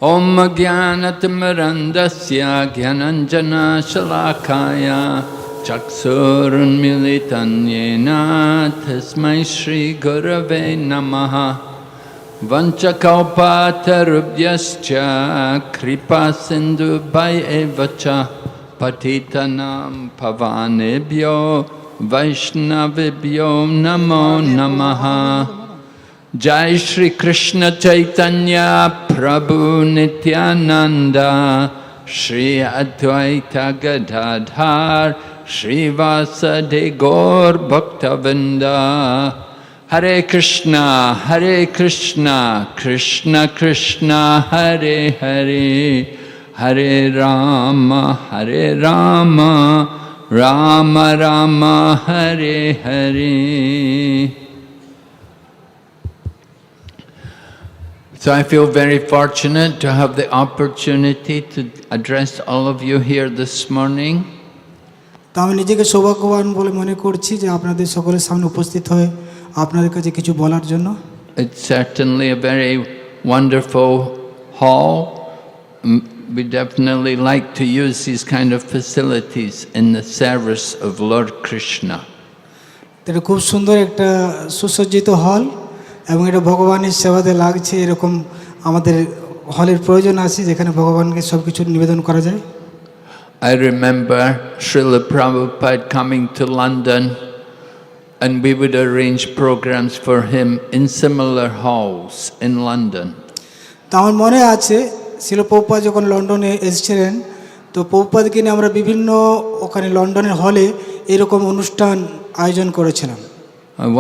Om Jnanatimirandasya Jnananjana Shalakaya Chaksurunmilitan Yena Tasmai Shri Gurave Namaha Vanchakalpatarubhyascha Kripa Sindhubhayeva Patitanam Pavanebhyo Vaishnavibhyo Namo Namaha. Jai Shri Krishna Chaitanya Prabhu Nityananda Shri Advaita Gadadhar Shri Vasadi Gaur Bhaktavinda. Hare Krishna Krishna Krishna Hare Hare Hare Rama Rama Rama Hare Hare. So I feel very fortunate to have the opportunity to address all of you here this morning. তো আমি নিজেকে সৌভাগ্যবান বলে মনে করছি যে আপনাদের সকলের সামনে উপস্থিত হয়ে আপনাদের কাছে কিছু বলার জন্য। It's certainly a very wonderful hall. We definitely like to use these kind of facilities in the service of Lord Krishna. এটা খুব সুন্দর একটা সুসজ্জিত হল এবং এটা ভগবানের সেবাতে লাগছে, এরকম আমাদের হলের প্রয়োজন আছে যেখানে ভগবানকে সব কিছু নিবেদন করা যায়। I remember Srila Prabhupada coming to London and we would arrange programs for him in similar halls in London. তা আমার মনে আছে শিল প্রভুপাদ যখন লন্ডনে এসেছিলেন তো প্রভুপাদকে নিয়ে আমরা বিভিন্ন ওখানে লন্ডনের হলে এরকম অনুষ্ঠান আয়োজন করেছিলাম।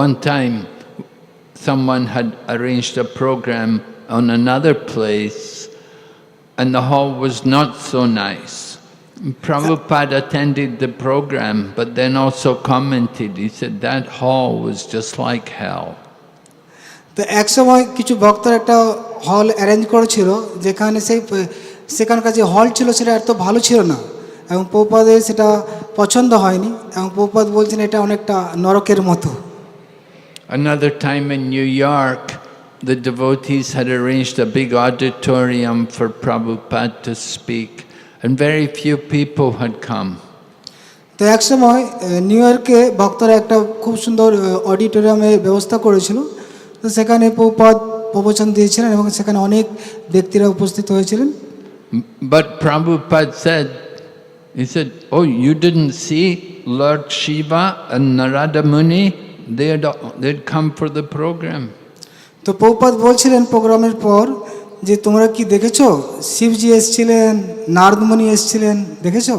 One time someone had arranged a program on another place and the hall was not so nice. Prabhupada attended the program but then also commented, he said that hall was just like hell. তো এক সময় কিছু ভক্তরা একটা হল arrange করেছিল যেখানে সেখানকার যে হল ছিল সেটা এত ভালো ছিল না এবং প্রভুপাদের সেটা পছন্দ হয়নি এবং প্রভুপাদ বলছেন এটা অনেকটা নরকের মতো। Another time in New York, the devotees had arranged a big auditorium for Prabhupada to speak, and very few people had come. তো এক সময় নিউ ইয়র্কে ভক্তরা একটা খুব সুন্দর অডিটোরিয়ামে ব্যবস্থা করেছিল, তো সেখানে প্রভুপাদ প্রবচন দিয়েছিলেন এবং সেখানে অনেক ব্যক্তিরা উপস্থিত হয়েছিলেন। But Prabhupada said, he said, oh, you didn't see Lord Shiva and Narada Muni? They'd come for the program. তো প্রভুপাদ বলছিলেন প্রোগ্রামের পর যে তোমরা কি দেখেছো শিবজি এসেছিলেন, নারদ মুনি এসেছিলেন, দেখেছো?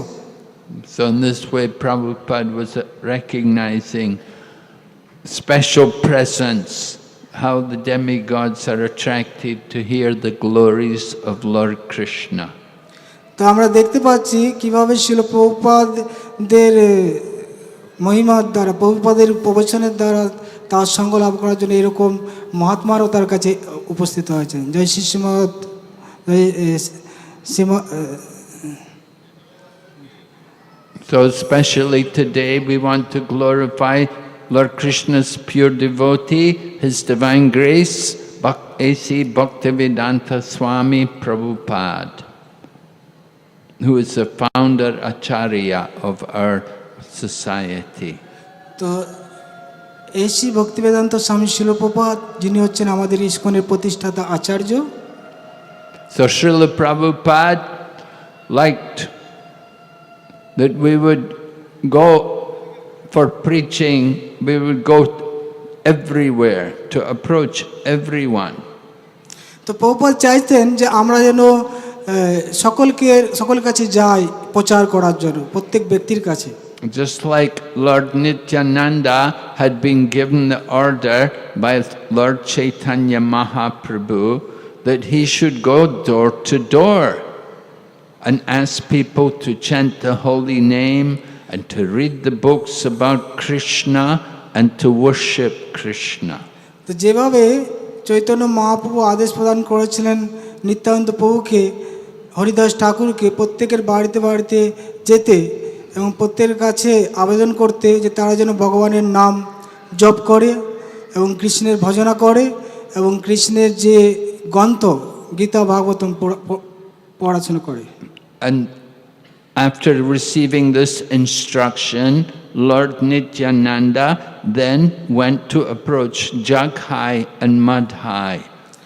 So in this way Prabhupada was recognizing special presence, how the demigods are attracted to hear the glories of Lord Krishna. তো আমরা দেখতে পাচ্ছি কিভাবে শিল প্রভুপাদের মহিমার দ্বারা, প্রভুপাদের প্রবচনের দ্বারা তার সঙ্গ লাভ করার জন্য এরকম মহাত্মারাও তার কাছে উপস্থিত হয়েছেন। জয় Shri Srimat So especially today we want to glorify Lord Krishna's pure devotee, His Divine Grace, A.C. Bhaktivedanta Swami Prabhupada, who is the founder Acharya of our society. তো A.C. ভক্তিবেদান্ত স্বামী শিল প্রভুপাদ যিনি হচ্ছেন আমাদের ইস্কনের প্রতিষ্ঠাতা আচার্য। So Srila Prabhupada liked that we would go for preaching, we would go everywhere to approach everyone. তো প্রভুপাদ চাইতেন যে আমরা যেন সকলের কাছে যাই প্রচার করার জন্য, প্রত্যেক ব্যক্তির কাছে। Just like Lord Nityananda had been given the order by Lord Chaitanya Mahaprabhu that he should go door to door and ask people to chant the holy name and to read the books about Krishna and to worship Krishna. তো যেভাবে চৈতন্য মহাপ্রভু আদেশ প্রদান করেছিলেন নিত্যানন্দ প্রভুকে, হরিদাস ঠাকুরকে প্রত্যেকের বাড়িতে বাড়িতে যেতে এবং প্রত্যেকের কাছে আবেদন করতে যে তারা যেন ভগবানের নাম জপ করে এবং কৃষ্ণের ভজনা করে এবং কৃষ্ণের যে গ্রন্থ গীতা ভাগবতম পড়াশোনা করে। And after receiving this instruction, Lord Nityananda then went to approach Jaghai and Madhai,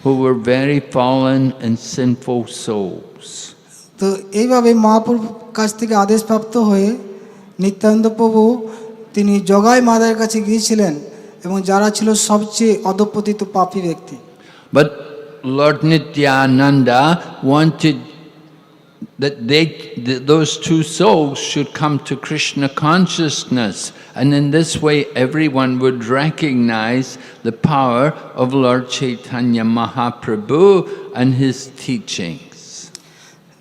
who were very fallen and sinful souls. তো এইভাবে মহাপ্রভুর কাছ থেকে আদেশপ্রাপ্ত হয়ে নিত্যানন্দ প্রভু তিনি জগাই মাদার কাছে গিয়েছিলেন এবং যারা ছিল সবচেয়ে অধঃপতিত পাপী ব্যক্তি। But Lord Nityananda wanted that those two souls should come to Krishna consciousness, and in this way everyone would recognize the power of Lord Chaitanya Mahaprabhu and his teachings.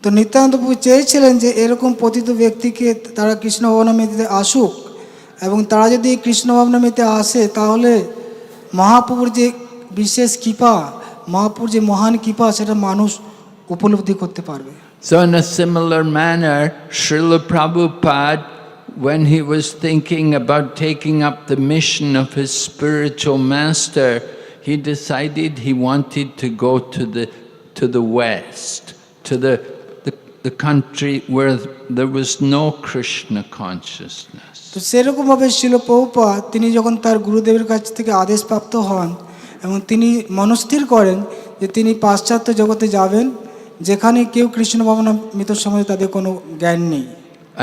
তো নিত্যানন্দ প্রভু চেয়েছিলেন যে এরকম পতিত ব্যক্তিকে তারা কৃষ্ণ ভাবনামৃতে আসুক, এবং তারা যদি কৃষ্ণ ভাবনামৃতে আসে তাহলে মহাপ্রভুর যে বিশেষ কৃপা, মহাপ্রভুর যে মহান কৃপা সেটা মানুষ উপলব্ধি করতে পারবে। So in a similar manner, Srila Prabhupada, when he was thinking about taking up the mission of his spiritual master, he decided he wanted to go to the west, to the country where there was no Krishna consciousness. তো সেরকমভাবে শিল প্রভুপাদ তিনি যখন তার গুরুদেবের কাছ থেকে আদেশপ্রাপ্ত হন এবং তিনি মনস্থির করেন যে তিনি পাশ্চাত্য জগতে যাবেন, যেখানে কেউ কৃষ্ণ ভাবনামৃত সম্বন্ধে তাদের কোনো জ্ঞান নেই।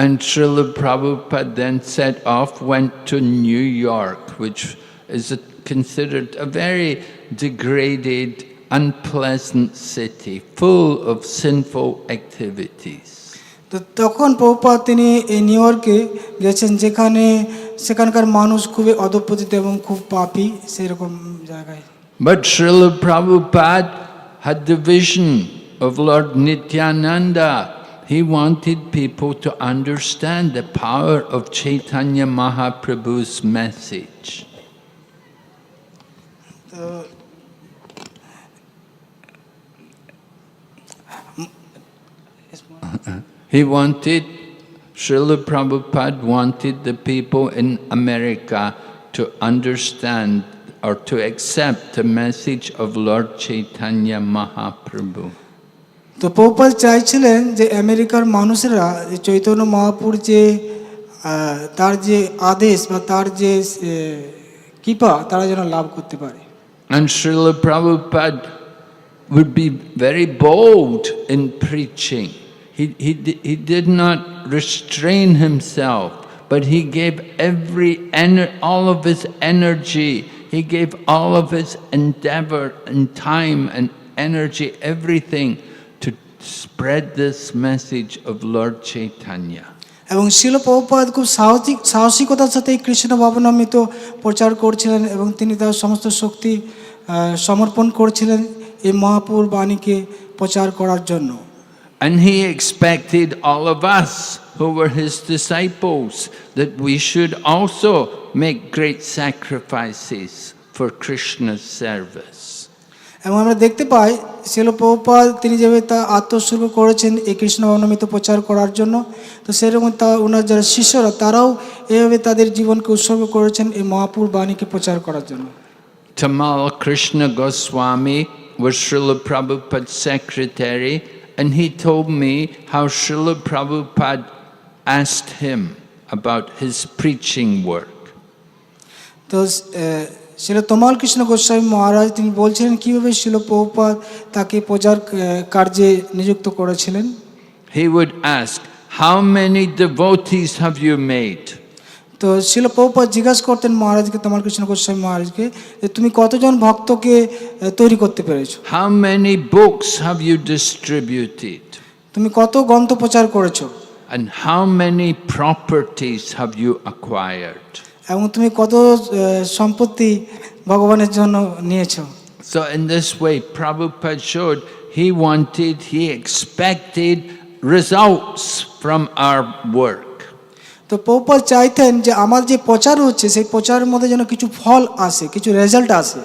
And Srila Prabhupada then set off, went to New York, which is considered a very degraded, unpleasant city, full of sinful activities. তো তখন প্রভুপাদ তিনি এই নিউ ইয়র্কে গেছেন, যেখানে সেখানকার মানুষ খুবই অধঃপতিত এবং খুব পাপী, সেরকম জায়গায়। But Srila Prabhupada had the vision of Lord Nityananda. He wanted people to understand the power of Chaitanya Mahaprabhu's message. Srila Prabhupada wanted the people in America to understand or to accept the message of Lord Chaitanya Mahaprabhu. তো প্রভুপাদ চাইছিলেন যে আমেরিকার মানুষেরা চৈতন্য মহাপুর যে তার যে আদেশ বা তার যে কৃপা তারা যেন লাভ করতে পারে। And Srila Prabhupada would be very bold in preaching. He did not restrain himself, but he gave all of his energy, he gave all of his endeavor and time and energy, everything, to spread this message of Lord Chaitanya. এবং শিল প্রভুপাদ খুব সাহসিকতার সাথে কৃষ্ণ ভাবনামৃত প্রচার করছিলেন এবং তিনি তার সমস্ত শক্তি সমর্পণ করছিলেন এই মহাপুর বাণীকে প্রচার করার জন্য। And he expected all of us who were his disciples that we should also make great sacrifices for Krishna's service. এবং আমরা দেখতে পাই শিল প্রভুপাদ তিনি যেভাবে তা আত্মোৎসর্গ করেছেন এই কৃষ্ণ ভাবনামৃত প্রচার করার জন্য, তো সেরকম ওনার যারা শিষ্যরা তারাও এভাবে তাদের জীবনকে উৎসর্গ করেছেন এই মহাপুর বাণীকে প্রচার করার জন্য। Tamala Krishna Goswami was Srila Prabhupada's secretary, and he told me how Srila Prabhupada asked him about his preaching work. তো শিল তমাল কৃষ্ণ গোস্বামী মহারাজ তিনি বলছিলেন কিভাবে শিল প্রভুপাদ তাকে প্রচার কার্যে নিযুক্ত করেছিলেন। He would ask, how many devotees have you made? তো শিল প্রভুপাদ জিজ্ঞাসা করতেন মহারাজকে, তমাল কৃষ্ণ গোস্বামী মহারাজকে, যে তুমি কতজন ভক্তকে তৈরি করতে পেরেছো? How many books have you distributed? তুমি কত গ্রন্থ প্রচার করেছো? And how many properties have you acquired? এবং তুমি কত সম্পত্তি ভগবানের জন্য নিয়েছো? So in this way, Prabhupada showed he expected results from our work. তো প্রভুপাদ চাইতেন যে আমার যে প্রচার হচ্ছে সেই প্রচারের মধ্যে যেন কিছু ফল আসে, কিছু রেজাল্ট আসে।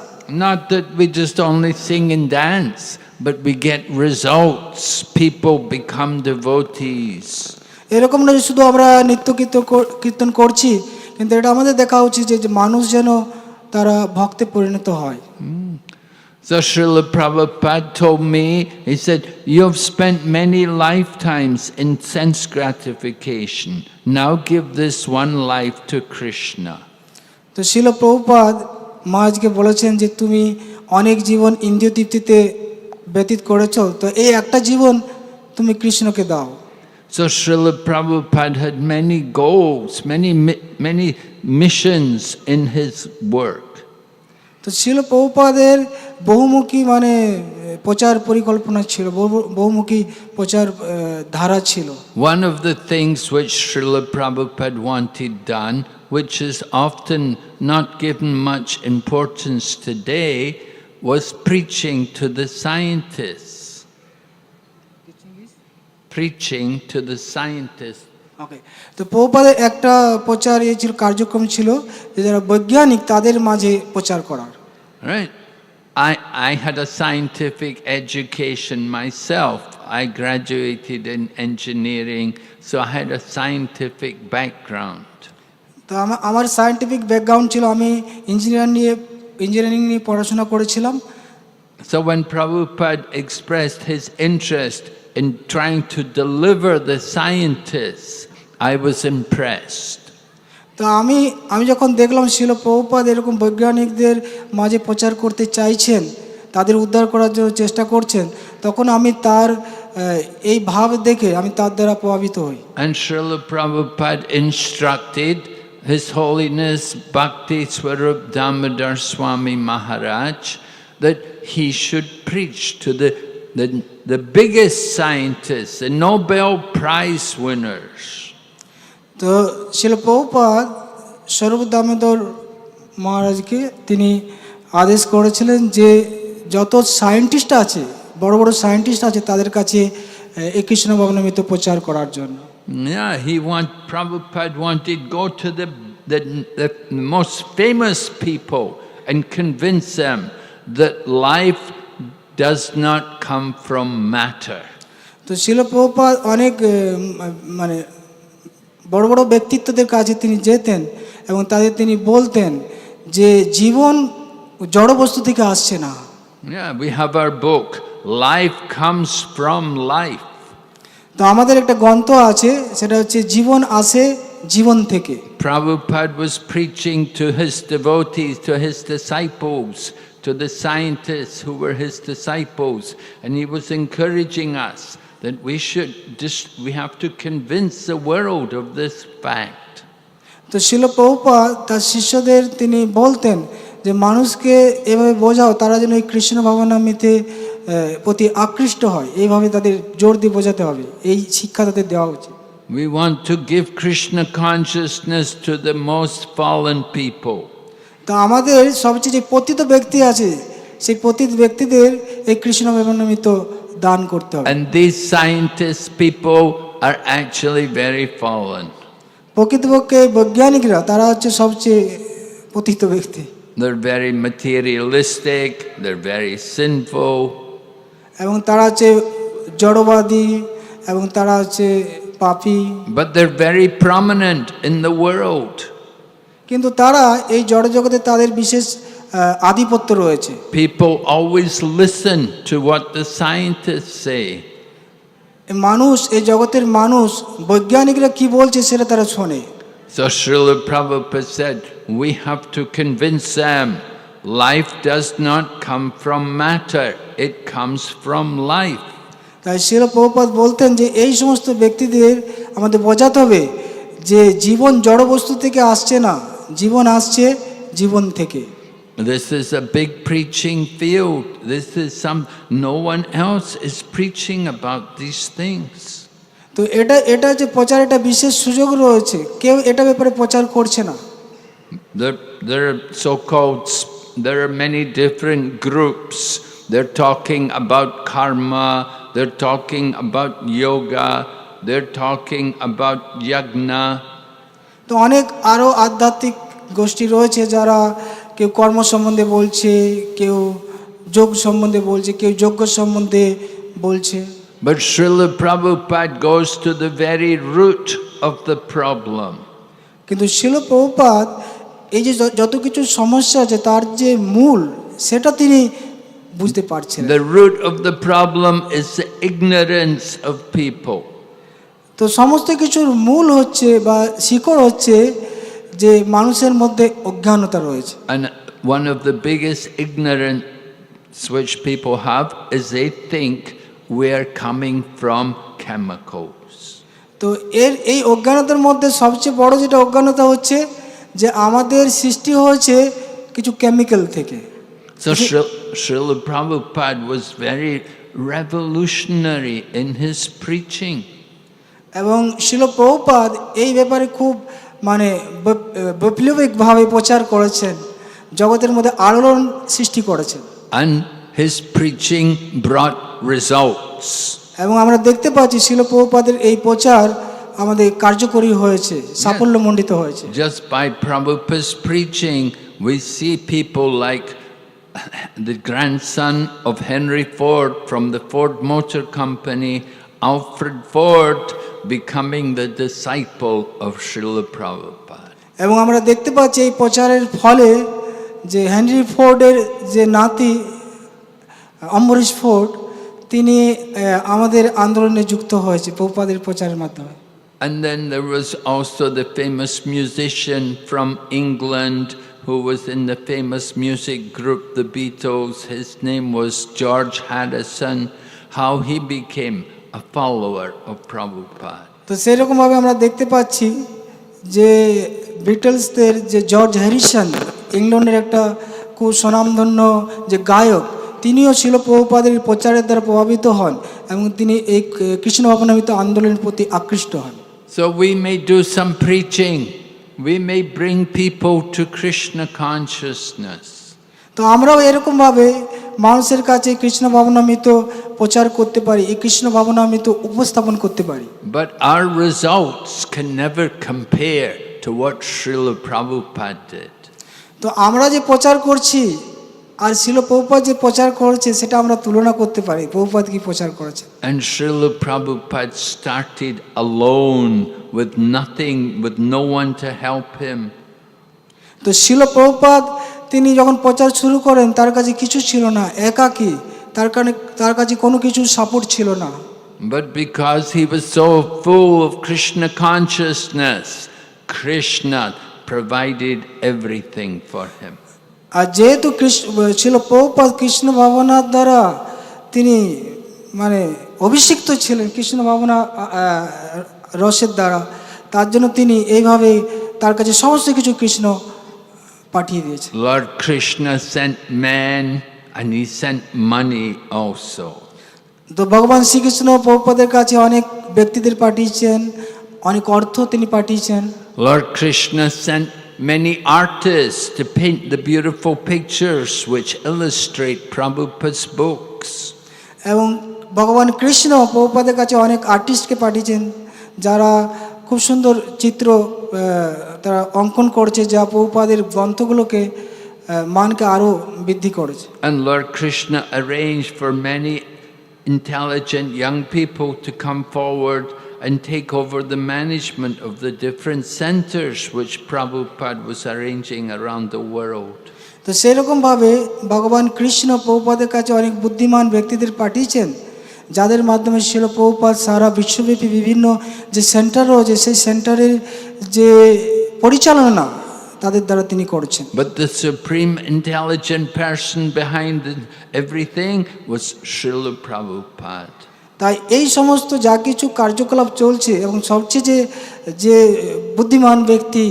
Not that we just only sing and dance, but we get results. People become devotees. এরকম না যে শুধু আমরা নিত্য কীর্তন করছি, কিন্তু এটা আমাদের দেখা উচিত যে মানুষ যেন তারা ভক্তে পরিণত হয়। So Srila Prabhupada told me, he said, you have spent many lifetimes in sense gratification. Now give this one life to Krishna. তো শিল প্রভুপাদ মহারাজকে বলেছেন যে তুমি অনেক জীবন ইন্দ্রিয় তৃপ্তিতে ব্যতীত করেছো, তো এই একটা জীবন তুমি কৃষ্ণকে দাও। So Srila Prabhupada had many goals, many missions in his work. তো শিল প্রভুপাদের বহুমুখী মানে প্রচার পরিকল্পনা ছিল, বহুমুখী প্রচার ধারা ছিল। One of the things which Srila Prabhupada wanted done, which is often not given much importance today, was preaching to the scientists. Preaching to the scientists. ওকে, তো প্রভুপাদের একটা প্রচার ছিল, কার্যক্রম ছিল যে যারা বৈজ্ঞানিক তাদের মাঝে প্রচার করার। Right. I had a scientific education myself. I graduated in engineering, so I had a scientific background. তো আমার সায়েন্টিফিক ব্যাকগ্রাউন্ড ছিল, আমি ইঞ্জিনিয়ারিং নিয়ে পড়াশোনা করেছিলাম। So when Prabhupada expressed his interest in trying to deliver the scientists, I was impressed. তো আমি যখন দেখলাম শিল প্রভুপাদ এরকম বৈজ্ঞানিকদের মাঝে প্রচার করতে চাইছেন, তাদের উদ্ধার করার জন্য চেষ্টা করছেন, তখন আমি তার এই ভাব দেখে আমি তার দ্বারা প্রভাবিত হই। And Srila Prabhupada instructed His Holiness Bhakti Swarup Damodar Swami Maharaj that he should preach to the biggest scientists, the Nobel Prize winners. তো শিল প্রভুপাদ স্বরূপ দামোদর মহারাজকে তিনি আদেশ করেছিলেন যে যত সায়েন্টিস্ট আছে, বড় বড় সায়েন্টিস্ট আছে, তাদের কাছে এই কৃষ্ণ ভাবনামৃত প্রচার করার জন্য। Yeah, Prabhupada wanted to go to the most famous people and convince them that life does not come from matter. তো শিল প্রভুপাদ অনেক মানে বড় বড় ব্যক্তিত্বদের কাছে তিনি যেতেন এবং তাদের তিনি বলতেন যে জীবন জড় বস্তু থেকে আসছে না। Yeah, we have our book, Life Comes From Life. তো আমাদের একটা গ্রন্থ আছে, সেটা হচ্ছে জীবন আসে জীবন থেকে। Prabhupada was preaching to his devotees, to his disciples, to the scientists who were his disciples, and he was encouraging us that we have to convince the world of this fact. তো শিল প্রভুপাদ তার শিষ্যদের তিনি বলতেন যে মানুষকে এভাবে বোঝাও তারা যেন এই কৃষ্ণ ভাবনামৃতে প্রতি আকৃষ্ট হয়, এইভাবে তাদের জোর দিয়ে বোঝাতে হবে, এই শিক্ষা তাদের দেওয়া উচিত। We want to give Krishna consciousness to the most fallen people. তো আমাদের সবচেয়ে যে পতিত ব্যক্তি আছে, সেই পতিত ব্যক্তিদের এই কৃষ্ণ ভাবনামৃত দান করতে হবে। And these scientists people are actually very fallen. প্রকৃতপক্ষে বৈজ্ঞানিকরা তারা হচ্ছে সবচেয়ে পতিত ব্যক্তি। They're very materialistic, they're very sinful. এবং তারা হচ্ছে জড়বাদী এবং তারা হচ্ছে পাপী। But they're very prominent in the world. কিন্তু তারা এই জড় জগতে তাদের বিশেষ আধিপত্য রয়েছে। People always listen to what the scientists say. মানুষ, এই জগতের মানুষ বৈজ্ঞানিকরা কি বলছে সেটা তারা শোনে। So Srila Prabhupada said, we have to convince them life does not come from matter, it comes from life. তাই শিল প্রভুপাদ বলতেন যে এই সমস্ত ব্যক্তিদের আমাদের বোঝাতে হবে যে জীবন জড় বস্তু থেকে আসছে না, জীবন আসছে জীবন থেকে। This is a big preaching field. No one else is preaching about these things. তো এটা যে প্রচার, এটা বিশেষ সুযোগ রয়েছে, কেউ এটা ব্যাপারে প্রচার করছে না। There are many different groups. They're talking about karma, they're talking about yoga, they're talking about yajna. তো অনেক আরও আধ্যাত্মিক গোষ্ঠী রয়েছে যারা কেউ কর্ম সম্বন্ধে বলছে, কেউ যোগ সম্বন্ধে বলছে, কেউ যজ্ঞ সম্বন্ধে বলছে। But Srila Prabhupada goes to the very root of the problem. কিন্তু শিল প্রভুপাদ এই যে যত কিছু সমস্যা আছে তার যে মূল, সেটা তিনি বুঝতে পারছে না। The root of the problem is the ignorance of people. তো সমস্ত কিছুর মূল হচ্ছে বা শিকড় হচ্ছে যে মানুষের মধ্যে অজ্ঞানতা রয়েছে। And one of the biggest ignorance which people have is they think we are coming from chemicals. তো এই অজ্ঞানতার মধ্যে সবচেয়ে বড় যেটা অজ্ঞানতা হচ্ছে যে আমাদের সৃষ্টি হয়েছে কিছু কেমিক্যাল থেকে। So Srila Prabhupada was very revolutionary in his preaching. এবং শিল প্রভুপাদ এই ব্যাপারে খুব মানে বৈপ্লবিকভাবে প্রচার করেছেন, জগতের মধ্যে আলোড়ন সৃষ্টি করেছেন। And his preaching brought results. এবং আমরা দেখতে পাচ্ছি শিল প্রভুপাদের এই প্রচার আমাদের কার্যকরী হয়েছে, সাফল্যমণ্ডিত হয়েছে। Just by Prabhupada's preaching, we see people like the grandson of Henry Ford from the Ford Motor Company, Alfred Ford, becoming the disciple of Srila Prabhupada. এবং আমরা দেখতে পাচ্ছি এই প্রচারের ফলে যে হেনরি ফোর্ডের যে নাতি অম্বরীশ ফোর্ড তিনি আমাদের আন্দোলনে যুক্ত হয়েছে প্রভুপাদের প্রচারের মাধ্যমে। And then there was also the famous musician from England who was in the famous music group, the Beatles. His name was George Harrison, how he became a follower of Prabhupada. তো সেরকমভাবে আমরা দেখতে পাচ্ছি যে বিটলসদের যে George Harrison, ইংল্যান্ডের একটা খুব স্বনামধন্য যে গায়ক, তিনিও ছিল প্রভুপাদের প্রচারের দ্বারা প্রভাবিত হন এবং তিনি এই কৃষ্ণ ভাবনামৃত আন্দোলনের প্রতি আকৃষ্ট হন। So we may do some preaching, we may bring people to Krishna consciousness. তো আমরাও এরকমভাবে মানুষের কাছে কৃষ্ণ ভাবনামৃত প্রচার করতে পারি, এই কৃষ্ণ ভাবনামৃত উপস্থাপন করতে পারি। But our results can never compare to what Srila Prabhupada did. তো আমরা যে প্রচার করছি আর শিল প্রভুপাদ যে প্রচার করেছে সেটা আমরা তুলনা করতে পারি প্রভুপাদ কি প্রচার করেছে। And Srila Prabhupada started alone with nothing, with no one to help him. তো শিল প্রভুপাদ তিনি যখন প্রচার শুরু করেন তার কাছে কিছু ছিল না, একাকী, তার কাছে কোনো কিছু সাপোর্ট ছিল না। But because he was so full of Krishna consciousness, Krishna provided everything for him. আর যেহেতু শিল প্রভুপাদ কৃষ্ণ ভাবনার দ্বারা তিনি মানে অভিষিক্ত ছিলেন কৃষ্ণ ভাবনা রসের দ্বারা, তার জন্য তিনি এইভাবে তার কাছে সমস্ত কিছু কৃষ্ণ পাঠিয়ে দিয়েছে। Lord Krishna sent man and he sent money also. তো ভগবান শ্রীকৃষ্ণ প্রভুপাদের কাছে অনেক ব্যক্তিদের পাঠিয়েছেন, অনেক অর্থ তিনি পাঠিয়েছেন। Lord Krishna sent many artists to paint the beautiful pictures which illustrate Prabhupada's books. এবং ভগবান কৃষ্ণ প্রভুপাদের কাছে অনেক আর্টিস্টকে পাঠিয়েছেন যারা খুব সুন্দর চিত্র তারা অঙ্কন করছে, যা প্রভুপাদের গ্রন্থগুলোকে মানকে আরও বৃদ্ধি করেছে। And Lord Krishna arranged for many intelligent young people to come forward and take over the management of the different centers which Prabhupada was arranging around the world. তো সেরকমভাবে ভগবান কৃষ্ণ প্রভুপাদের কাছে অনেক বুদ্ধিমান ব্যক্তিদের পাঠিয়েছেন যাদের মাধ্যমে শিল প্রভুপাদ সারা বিশ্বব্যাপী বিভিন্ন যে সেন্টার রয়েছে সেই সেন্টারের যে পরিচালনা তাদের দ্বারা তিনি করছেন। But the supreme intelligent person behind everything was Srila Prabhupada. তাই এই সমস্ত যা কিছু কার্যকলাপ চলছে এবং সবচেয়ে যে বুদ্ধিমান ব্যক্তি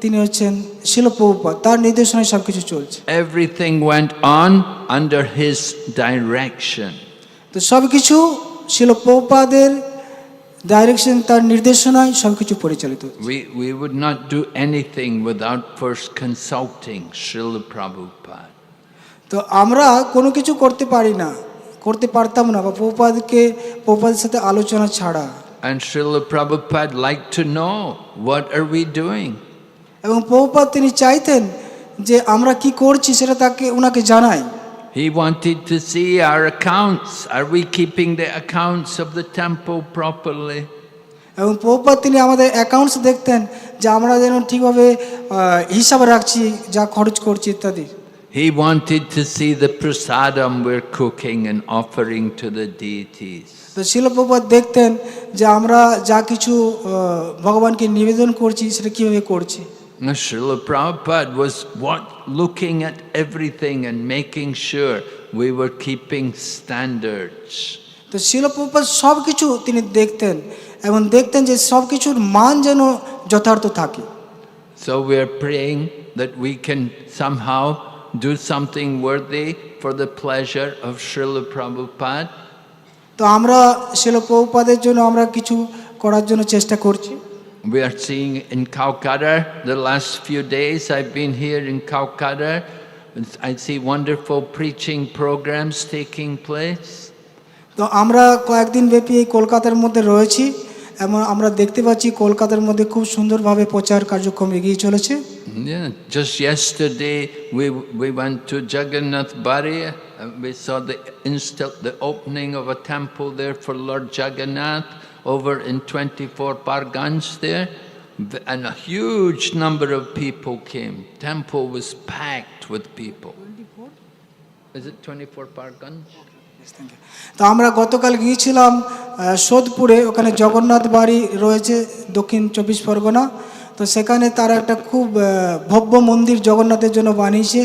তিনি হচ্ছেন শিল প্রভুপাদ, তার নির্দেশনায় সব কিছু চলছে। Everything went on under his direction. তো সব কিছু শিল প্রভুপাদের ডাইরেকশন, তার নির্দেশনায় সব কিছু পরিচালিত হচ্ছে। We would not do anything without first consulting Srila Prabhupada. তো আমরা কোনো কিছু করতে পারি না, করতে পারতাম না বা প্রভুপাদের সাথে আলোচনা ছাড়া। And Srila Prabhupada liked to know, what are we doing? এবং প্রভুপাদ তিনি চাইতেন যে আমরা কি করছি সেটা ওনাকে জানাই। He wanted to see our accounts. Are we keeping the accounts of the temple properly? এবং প্রভুপাদ তিনি আমাদের অ্যাকাউন্টস দেখতেন যে আমরা যেন ঠিকভাবে হিসাব রাখছি, যা খরচ করছি ইত্যাদি। He wanted to see the prasadam we're cooking and offering to the deities. তো শিল প্রভুপাদ দেখতেন যে আমরা যা কিছু ভগবানকে নিবেদন করছি সেটা কীভাবে করছি। Now, Srila Prabhupada was looking at everything and making sure we were keeping standards. তো শিল প্রভুপাদ সব কিছু তিনি দেখতেন এবং দেখতেন যে সব কিছুর মান যেন যথার্থ থাকে। So we are praying that we can somehow do something worthy for the pleasure of Srila Prabhupada. তো আমরা শিল প্রভুপাদের জন্য আমরা কিছু করার জন্য চেষ্টা করছি। We are seeing in Calcutta, the last few days I've been here in Calcutta, I see wonderful preaching programs taking place. তো আমরা কয়েকদিন ব্যাপী এই কলকাতার মধ্যে রয়েছি এবং আমরা দেখতে পাচ্ছি কলকাতার মধ্যে খুব সুন্দরভাবে প্রচার কার্যক্রম এগিয়ে চলেছে। Yeah, just yesterday we went to Jagannath Bari. We saw the opening of a temple there for Lord Jagannath over in 24 Pargans there, and a huge number of people came. Temple was packed with people. 24? Is it 24 Pargans? তো আমরা গতকাল গিয়েছিলাম সোদপুরে, ওখানে জগন্নাথ বাড়ি রয়েছে দক্ষিণ 24 পরগনা। তো সেখানে তারা একটা খুব ভব্য মন্দির জগন্নাথের জন্য বানিয়েছে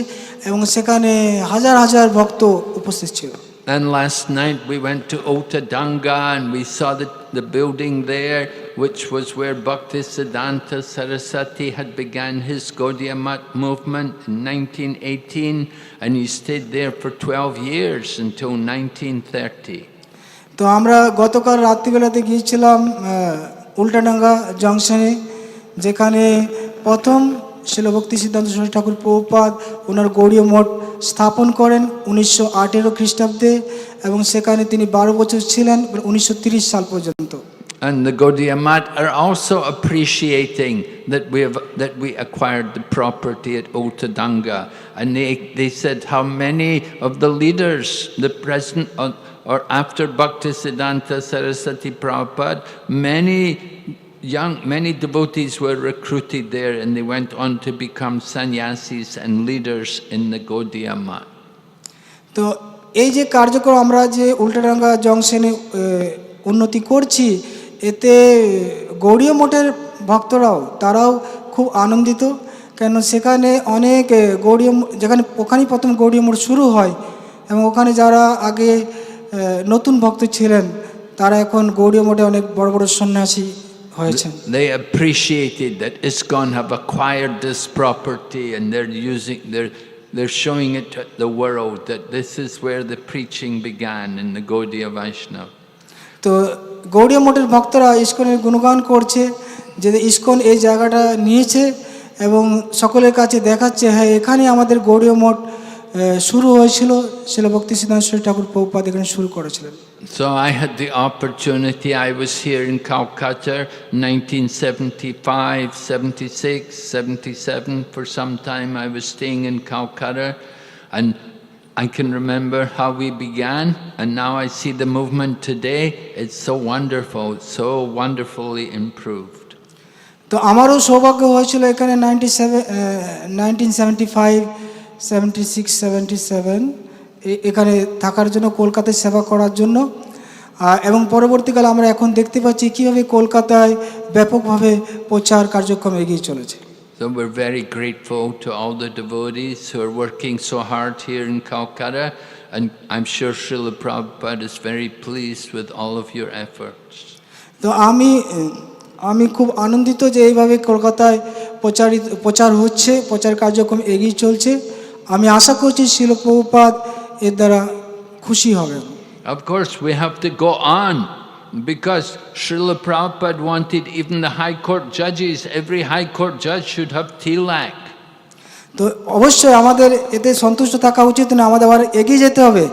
এবং সেখানে হাজার হাজার ভক্ত উপস্থিত ছিল। And last night we went to Ottadanga and we saw the building there, which was where Bhaktisiddhanta Saraswati had begun his Gaudiya Math movement in 1918, and he stayed there for 12 years until 1930. তো আমরা গতকাল রাত্রিবেলাতে গিয়েছিলাম উল্টাডাঙ্গা জংশনে, যেখানে প্রথম শিল ভক্তি সিদ্ধান্ত সরস্বতী ঠাকুর প্রভুপাদ ওনার গৌড়ীয় মঠ স্থাপন করেন 1918 খ্রিস্টাব্দে এবং সেখানে তিনি 12 বছর ছিলেন 1930 সাল পর্যন্ত। And the Gaudiya Math are also appreciating that we acquired the property at Ottadanga, and they said how many of the leaders, the present or after Bhaktisiddhanta Saraswati Prabhupada, many devotees were recruited there and they went on to become sannyasis and leaders in the Gaudiya Math. তো এই যে কার্যক্রম আমরা যে উল্টাডাঙ্গা জংশনে উন্নতি করছি, এতে গৌড়ীয় মঠের ভক্তরাও তারাও খুব আনন্দিত, কেন সেখানে অনেক গৌড়ীয় ওখানেই প্রথম গৌড়ীয় মঠ শুরু হয় এবং ওখানে যারা আগে নতুন ভক্ত ছিলেন তারা এখন গৌড়ীয় মঠে অনেক বড় বড় সন্ন্যাসী হয়েছেন। They appreciated that ISKCON have acquired this property and they're showing it to the world that this is where the preaching began in the Gaudiya Vaishnava. তো গৌড়ীয় মঠের ভক্তরা ইস্কনের গুণগান করছে যে ইস্কন এই জায়গাটা নিয়েছে এবং সকলের কাছে দেখাচ্ছে হ্যাঁ এখানে আমাদের গৌড়ীয় মঠ শুরু হয়েছিল, শিল ভক্তি সিদ্ধান্ত সরস্বতী ঠাকুর প্রভুপাদ এখানে শুরু করেছিলেন। So I had the opportunity, I was here in Calcutta 1975, 76, 77 for some time. I was staying in Calcutta and I can remember how we began, and now I see the movement today. It's so wonderful, so wonderfully improved. তো আমারও সৌভাগ্য হয়েছিল এখানে 1975, 76, 77 এখানে থাকার জন্য, কলকাতায় সেবা করার জন্য, এবং পরবর্তীকালে আমরা এখন দেখতে পাচ্ছি কীভাবে কলকাতায় ব্যাপকভাবে প্রচার কার্যক্রম এগিয়ে চলেছে। So we're very grateful to all the devotees who are working so hard here in Calcutta, and I'm sure Srila Prabhupada is very pleased with all of your efforts. তো আমি খুব আনন্দিত যে এইভাবে কলকাতায় প্রচার হচ্ছে, প্রচার কার্যক্রম এগিয়ে চলছে। আমি আশা করছি শিল প্রভুপাদ এর দ্বারা খুশি হবেন। Of course we have to go on, because Srila Prabhupada wanted even the High Court judges, every High Court judge should have tilak. তো অবশ্যই আমাদের এতে সন্তুষ্ট থাকা উচিত না, আমাদের আবার এগিয়ে যেতে হবে,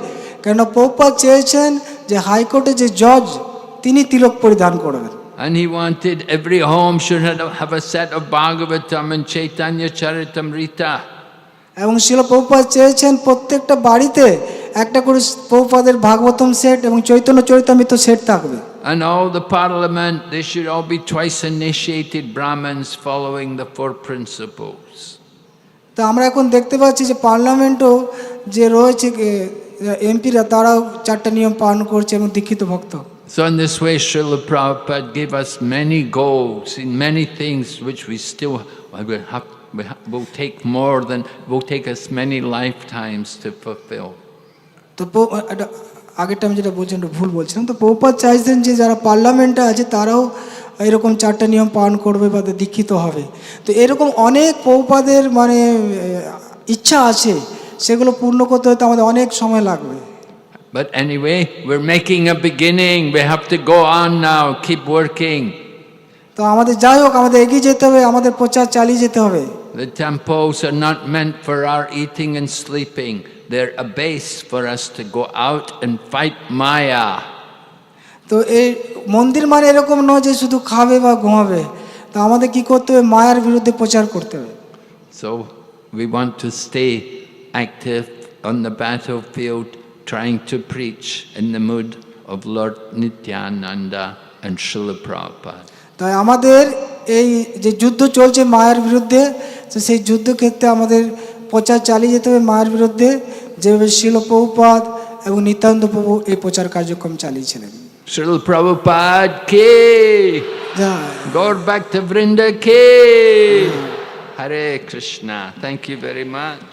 কেন প্রভুপাদ চেয়েছেন যে হাইকোর্টে যে জজ তিনি তিলক পরিধান করবেন। And he wanted every home should have a set of Bhagavatam and Chaitanya Charitamrita. এবং শিল প্রভুপাদ চেয়েছেন প্রত্যেকটা বাড়িতে একটা করে প্রভুপাদের ভাগবতম সেট এবং চৈতন্য চরিতামৃত সেট থাকবে। And all the parliament, they should all be twice initiated Brahmins following the 4 principles. তো আমরা এখন দেখতে পাচ্ছি যে পার্লামেন্টও যে রয়েছে এমপিরা তারাও 4টা নিয়ম পালন করছে এবং দীক্ষিত ভক্ত। So in this way, Srila Prabhupada gave us many goals in many things which we still will take will take us many lifetimes to fulfill. তো আগেরটা আমি যেটা বলছিলাম একটু ভুল বলছিলাম, তো প্রভুপাদ চাইছেন যে যারা পার্লামেন্টে আছে তারাও এরকম 4টা নিয়ম পালন করবে বা দীক্ষিত হবে। তো এরকম অনেক প্রভুপাদের মানে ইচ্ছা আছে, সেগুলো পূর্ণ করতে হতে আমাদের অনেক সময় লাগবে। But anyway, we're making a beginning. We have to go on now, keep working. তো আমাদের যাই হোক, আমাদের এগিয়ে যেতে হবে, আমাদের প্রচার চালিয়ে যেতে হবে। The temples are not meant for our eating and sleeping. They're a base for us to go out and fight Maya. তো এই মন্দির মানে এরকম নয় যে শুধু খাবে বা ঘুমাবে, তো আমাদের কি করতে হবে? মায়ার বিরুদ্ধে প্রচার করতে হবে। So we want to stay active on the battlefield, trying to preach in the mood of Lord Nityananda and Srila Prabhupada. তাই আমাদের এই যে যুদ্ধ চলছে মায়ের বিরুদ্ধে, তো সেই যুদ্ধক্ষেত্রে আমাদের প্রচার চালিয়ে যেতে হবে মায়ের বিরুদ্ধে, যেভাবে শিল প্রভুপাদ এবং নিত্যানন্দ প্রভু এই প্রচার কার্যক্রম চালিয়েছিলেন। Srila Prabhupada ki, Joy. Gaur Bhakta Vrinda ki, Hare Krishna. Thank you very much.